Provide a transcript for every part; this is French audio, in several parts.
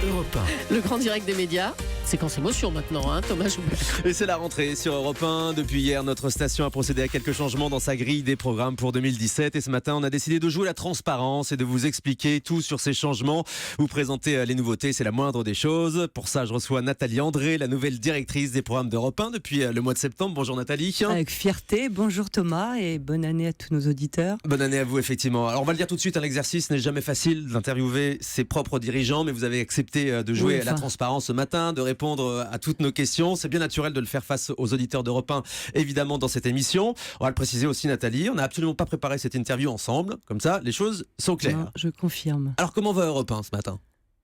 Europe 1. Le grand direct des médias, séquence émotion maintenant, hein, Thomas Joubert. Et c'est la rentrée sur Europe 1. Depuis hier, notre station a procédé à quelques changements dans sa grille des programmes pour 2017. Et ce matin, on a décidé de jouer la transparence et de vous expliquer tout sur ces changements. Vous présenter les nouveautés, c'est la moindre des choses. Pour ça, je reçois Nathalie André, la nouvelle directrice des programmes d'Europe 1 depuis le mois de septembre. Bonjour Nathalie. Avec fierté, bonjour Thomas et bonne année à tous nos auditeurs. Bonne année à vous, effectivement. Alors on va le dire tout de suite, l'exercice n'est jamais facile d'interviewer ses propres dirigeants, mais vous avez accepté de jouer à la transparence ce matin, de répondre à toutes nos questions. C'est bien naturel de le faire face aux auditeurs d'Europe 1, évidemment, dans cette émission. On va le préciser aussi, Nathalie, on n'a absolument pas préparé cette interview ensemble. Comme ça, les choses sont claires. Non, je confirme. Alors comment va Europe 1 ce matin ?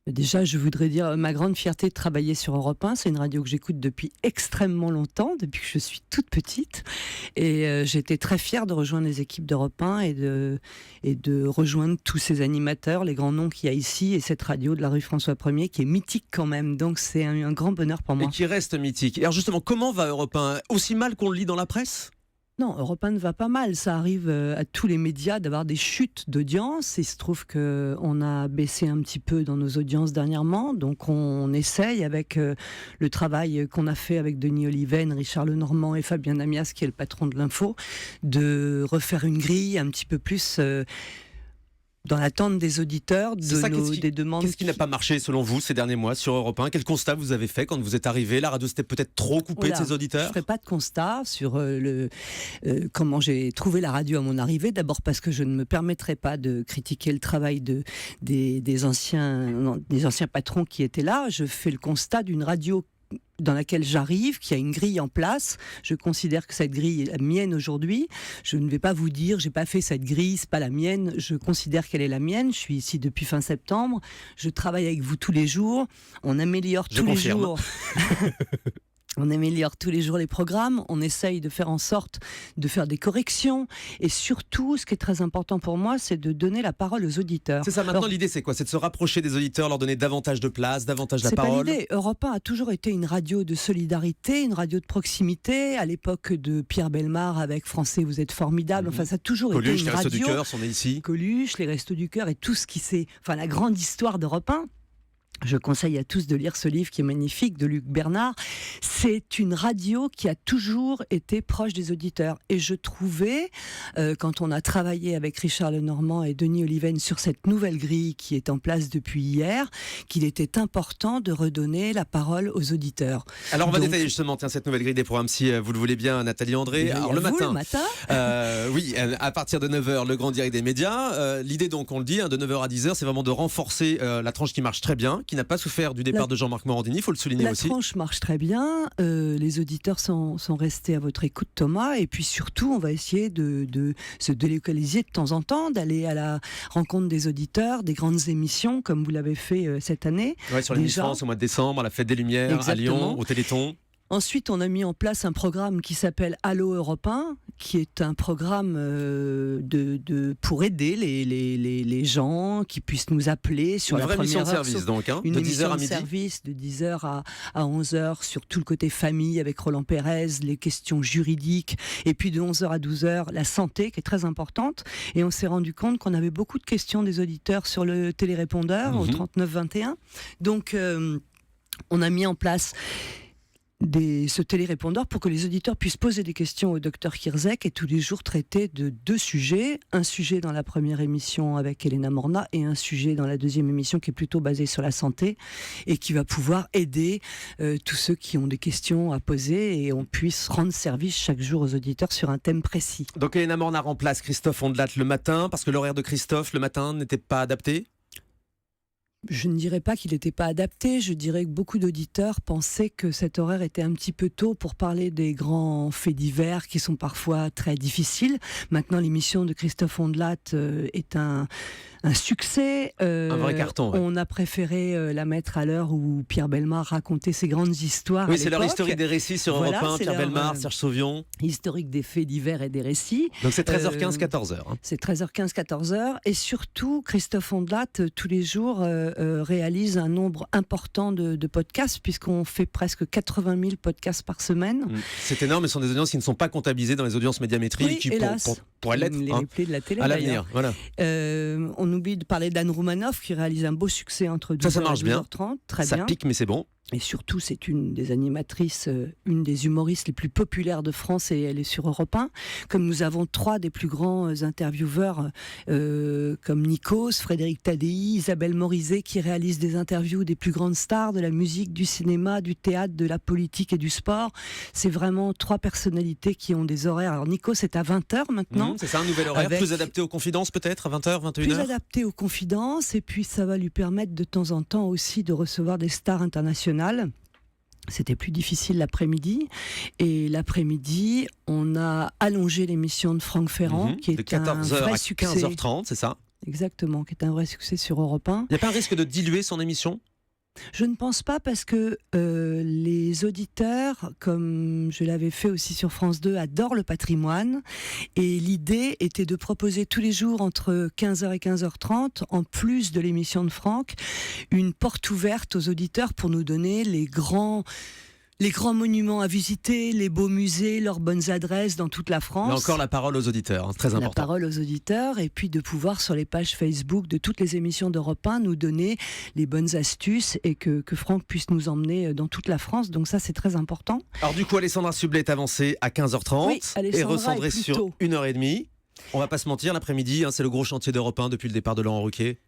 Déjà, je voudrais dire ma grande fierté de travailler sur Europe 1. C'est une radio que j'écoute depuis extrêmement longtemps, depuis que je suis toute petite. Et j'étais très fière de rejoindre les équipes d'Europe 1 et de rejoindre tous ces animateurs, les grands noms qu'il y a ici, et cette radio de la rue François 1er qui est mythique quand même. Donc c'est un grand bonheur pour moi. Et qui reste mythique. Et alors justement, comment va Europe 1 ? Aussi mal qu'on le lit dans la presse ? Non, Europe 1 ne va pas mal. Ça arrive à tous les médias d'avoir des chutes d'audience. Il se trouve qu'on a baissé un petit peu dans nos audiences dernièrement. Donc on essaye avec le travail qu'on a fait avec Denis Oliven, Richard Lenormand et Fabien Namias, qui est le patron de l'info, de refaire une grille un petit peu plus... dans l'attente des auditeurs, des demandes. Qu'est-ce qui n'a pas marché selon vous ces derniers mois sur Europe 1 ? Quel constat vous avez fait quand vous êtes arrivé ? La radio s'était peut-être trop coupée de ses auditeurs ? Je ne ferai pas de constat sur comment j'ai trouvé la radio à mon arrivée. D'abord parce que je ne me permettrai pas de critiquer le travail des anciens patrons qui étaient là. Je fais le constat d'une radio dans laquelle j'arrive, qui a une grille en place. Je considère que cette grille est la mienne aujourd'hui. Je ne vais pas vous dire, j'ai pas fait cette grille, c'est pas la mienne. Je considère qu'elle est la mienne. Je suis ici depuis fin septembre. Je travaille avec vous tous les jours. On améliore tous les jours. On améliore tous les jours les programmes, on essaye de faire en sorte de faire des corrections et surtout, ce qui est très important pour moi, c'est de donner la parole aux auditeurs. C'est ça, maintenant l'idée c'est quoi ? C'est de se rapprocher des auditeurs, leur donner davantage de place, davantage la parole ? C'est pas l'idée. Europe 1 a toujours été une radio de solidarité, une radio de proximité. À l'époque de Pierre Bellemare avec Français, vous êtes formidable. Enfin, ça a toujours été une radio. Coluche, les Restos du Cœur sont nés ici. Coluche, les Restos du Cœur et tout ce qui s'est... Enfin, la grande histoire d'Europe 1. Je conseille à tous de lire ce livre qui est magnifique, de Luc Bernard. C'est une radio qui a toujours été proche des auditeurs. Et je trouvais, quand on a travaillé avec Richard Lenormand et Denis Oliven sur cette nouvelle grille qui est en place depuis hier, qu'il était important de redonner la parole aux auditeurs. Alors on va détailler justement cette nouvelle grille des programmes, si vous le voulez bien, Nathalie André. Alors le matin, oui, à partir de 9h, le grand direct des médias. L'idée donc, on le dit, de 9h à 10h, c'est vraiment de renforcer la tranche qui marche très bien, qui n'a pas souffert du départ de Jean-Marc Morandini, il faut le souligner aussi. La tranche marche très bien, les auditeurs sont restés à votre écoute, Thomas, et puis surtout on va essayer de se délocaliser de temps en temps, d'aller à la rencontre des auditeurs, des grandes émissions comme vous l'avez fait cette année. Ouais, sur les Miss France au mois de décembre, à la Fête des Lumières, exactement. À Lyon, au Téléthon. Ensuite, on a mis en place un programme qui s'appelle Allo Europe 1, qui est un programme pour aider les gens qui puissent nous appeler sur la première heure. Une vraie mission de service, donc, une de 10h émission à de midi. Service de 10h à 11h sur tout le côté famille avec Roland Pérez, les questions juridiques, et puis de 11h à 12h, la santé qui est très importante. Et on s'est rendu compte qu'on avait beaucoup de questions des auditeurs sur le télérépondeur au 3921. Donc, on a mis en place ce télérépondeur pour que les auditeurs puissent poser des questions au docteur Kirzek et tous les jours traiter de 2 sujets. Un sujet dans la première émission avec Elena Morna et un sujet dans la deuxième émission qui est plutôt basé sur la santé et qui va pouvoir aider tous ceux qui ont des questions à poser et on puisse rendre service chaque jour aux auditeurs sur un thème précis. Donc Elena Morna remplace Christophe Ondelat le matin parce que l'horaire de Christophe le matin n'était pas adapté ? Je ne dirais pas qu'il n'était pas adapté, je dirais que beaucoup d'auditeurs pensaient que cet horaire était un petit peu tôt pour parler des grands faits divers qui sont parfois très difficiles. Maintenant, l'émission de Christophe Ondelat est un succès. Un vrai carton. Ouais. On a préféré la mettre à l'heure où Pierre Bellemare racontait ses grandes histoires. Oui, c'est leur historique des récits sur Europe 1, Pierre Bellemare, Serge Sauvion. Historique des faits divers et des récits. Donc c'est 13h15, 14h. C'est 13h15, 14h. Et surtout, Christophe Ondelat, tous les jours, réalise un nombre important de podcasts, puisqu'on fait presque 80 000 podcasts par semaine. C'est énorme, mais ce sont des audiences qui ne sont pas comptabilisées dans les audiences médiamétriques, oui, qui hélas, pourraient l'être les replays de la télé, à l'avenir. Voilà. On oublie de parler d'Anne Roumanoff, qui réalise un beau succès entre 12h et 12h30. Très bien. Ça pique, mais c'est bon. Et surtout, c'est une des animatrices, une des humoristes les plus populaires de France, et elle est sur Europe 1. Comme nous avons 3 des plus grands intervieweurs, comme Nikos, Frédéric Tadei, Isabelle Morizet, qui réalisent des interviews des plus grandes stars de la musique, du cinéma, du théâtre, de la politique et du sport. C'est vraiment 3 personnalités qui ont des horaires. Alors Nikos est à 20h maintenant. C'est ça, un nouvel horaire, plus adapté aux confidences peut-être, à 20h, 21h. Plus adapté aux confidences, et puis ça va lui permettre de temps en temps aussi de recevoir des stars internationales. C'était plus difficile l'après-midi, et l'après-midi on a allongé l'émission de Franck Ferrand, qui est un vrai succès. De 14h à 15h30, c'est ça? Exactement, qui est un vrai succès sur Europe 1. Il n'y a pas un risque de diluer son émission? Je ne pense pas, parce que les auditeurs, comme je l'avais fait aussi sur France 2, adorent le patrimoine, et l'idée était de proposer tous les jours entre 15h et 15h30, en plus de l'émission de Franck, une porte ouverte aux auditeurs pour nous donner les grands monuments à visiter, les beaux musées, leurs bonnes adresses dans toute la France. Là encore, la parole aux auditeurs, très important. La parole aux auditeurs, et puis de pouvoir, sur les pages Facebook de toutes les émissions d'Europe 1, nous donner les bonnes astuces, et que Franck puisse nous emmener dans toute la France. Donc ça, c'est très important. Alors du coup, Alessandra Sublet est avancée à 15h30, oui, et recendrée sur 1h30. On va pas se mentir, l'après-midi, c'est le gros chantier d'Europe 1 depuis le départ de Laurent Ruquier.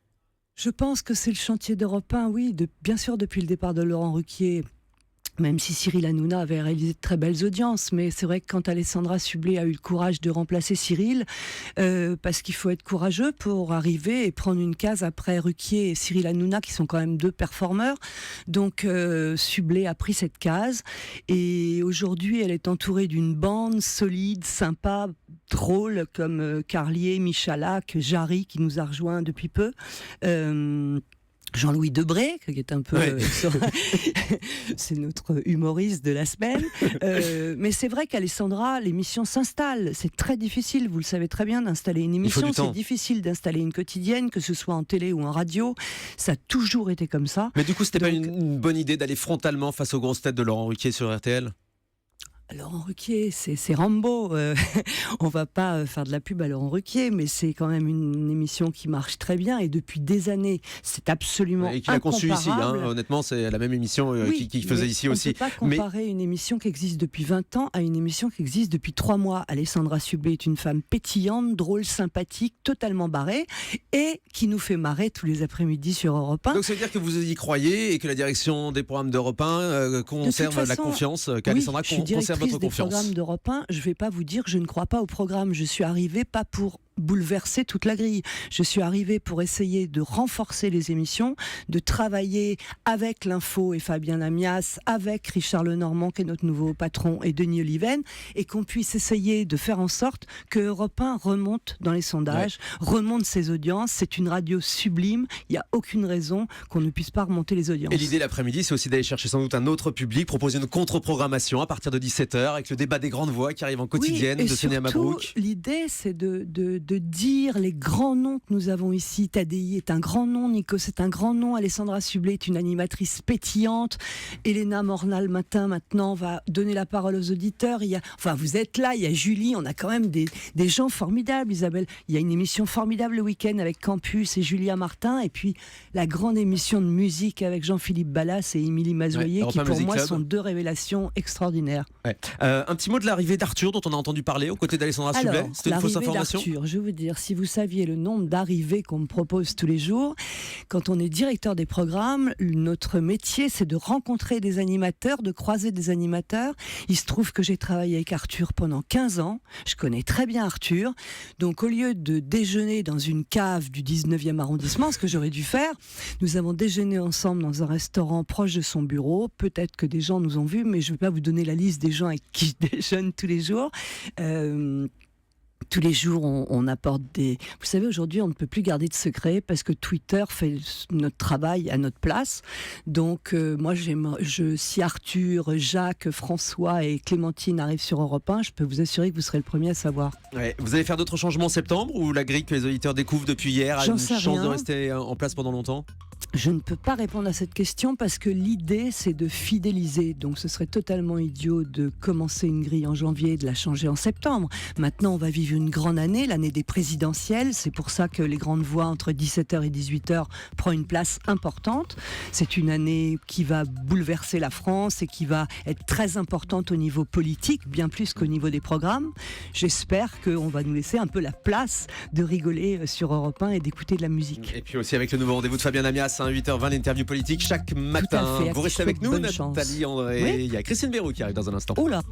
Je pense que c'est le chantier d'Europe 1, oui, bien sûr depuis le départ de Laurent Ruquier. Même si Cyril Hanouna avait réalisé de très belles audiences, mais c'est vrai que quand Alessandra Sublet a eu le courage de remplacer Cyril, parce qu'il faut être courageux pour arriver et prendre une case après Ruquier et Cyril Hanouna, qui sont quand même 2 performeurs. Donc Sublet a pris cette case, et aujourd'hui elle est entourée d'une bande solide, sympa, drôle, comme Carlier, Michalak, Jarry, qui nous a rejoint depuis peu. Jean-Louis Debré, qui est un peu... c'est notre humoriste de la semaine. Mais c'est vrai qu'Alessandra, l'émission s'installe. C'est très difficile, vous le savez très bien, d'installer une émission. C'est difficile d'installer une quotidienne, que ce soit en télé ou en radio. Ça a toujours été comme ça. Mais du coup, c'était pas une bonne idée d'aller frontalement face aux grosses têtes de Laurent Ruquier sur RTL ? Laurent Ruquier, c'est Rambo. On va pas faire de la pub à Laurent Ruquier, mais c'est quand même une émission qui marche très bien, et depuis des années, c'est absolument incomparable. Et qu'il a conçu ici, honnêtement, c'est la même émission qu'il faisait ici aussi. On ne peut pas comparer une émission qui existe depuis 20 ans à une émission qui existe depuis 3 mois. Alessandra Sublet est une femme pétillante, drôle, sympathique, totalement barrée, et qui nous fait marrer tous les après-midi sur Europe 1. Donc ça veut dire que vous y croyez, et que la direction des programmes d'Europe 1 conserve la confiance, qu'Alessandra conserve votre confiance. Des programmes d'Europe 1, je ne vais pas vous dire que je ne crois pas au programme. Je suis arrivée pas pour bouleverser toute la grille. Je suis arrivée pour essayer de renforcer les émissions, de travailler avec l'Info et Fabien Lamias, avec Richard Lenormand, qui est notre nouveau patron, et Denis Oliven, et qu'on puisse essayer de faire en sorte que Europe 1 remonte dans les sondages, remonte ses audiences. C'est une radio sublime. Il n'y a aucune raison qu'on ne puisse pas remonter les audiences. Et l'idée l'après-midi, c'est aussi d'aller chercher sans doute un autre public, proposer une contre-programmation à partir de 17h, avec le débat des grandes voix qui arrive en quotidienne, de Cinéma Mabrouk. L'idée, c'est de dire les grands noms que nous avons ici. Tadei est un grand nom, Nikos est un grand nom, Alessandra Sublet est une animatrice pétillante, Elena Mornal maintenant va donner la parole aux auditeurs. Vous êtes là, il y a Julie, on a quand même des gens formidables, Isabelle. Il y a une émission formidable le week-end avec Campus et Julia Martin, et puis la grande émission de musique avec Jean-Philippe Ballas et Émilie Mazoyer, qui pour moi sont 2 révélations extraordinaires. Un petit mot de l'arrivée d'Arthur, dont on a entendu parler aux côtés d'Alessandra Sublet. C'était une fausse information. D'Arthur, je veux dire, si vous saviez le nombre d'arrivées qu'on me propose tous les jours, quand on est directeur des programmes, notre métier, c'est de rencontrer des animateurs, de croiser des animateurs. Il se trouve que j'ai travaillé avec Arthur pendant 15 ans. Je connais très bien Arthur. Donc, au lieu de déjeuner dans une cave du 19e arrondissement, ce que j'aurais dû faire, nous avons déjeuné ensemble dans un restaurant proche de son bureau. Peut-être que des gens nous ont vus, mais je ne vais pas vous donner la liste des gens avec qui je déjeune tous les jours. Tous les jours, on apporte des... Vous savez, aujourd'hui, on ne peut plus garder de secret parce que Twitter fait notre travail à notre place. Donc, moi, si Arthur, Jacques, François et Clémentine arrivent sur Europe 1, je peux vous assurer que vous serez le premier à savoir. Vous allez faire d'autres changements en septembre, ou la grille que les auditeurs découvrent depuis hier a une chance de rester en place pendant longtemps ? Je ne peux pas répondre à cette question parce que l'idée, c'est de fidéliser. Donc, ce serait totalement idiot de commencer une grille en janvier et de la changer en septembre. Maintenant, on va vivre une grande année, l'année des présidentielles. C'est pour ça que les grandes voix entre 17h et 18h prend une place importante. C'est une année qui va bouleverser la France et qui va être très importante au niveau politique, bien plus qu'au niveau des programmes. J'espère qu'on va nous laisser un peu la place de rigoler sur Europe 1 et d'écouter de la musique. Et puis aussi avec le nouveau rendez-vous de Fabien Amias, 8h20, l'interview politique chaque matin. Tout à fait. Vous restez avec nous, Bonne Nathalie chance. André. Oui. Il y a Christine Béroux qui arrive dans un instant. Oh là!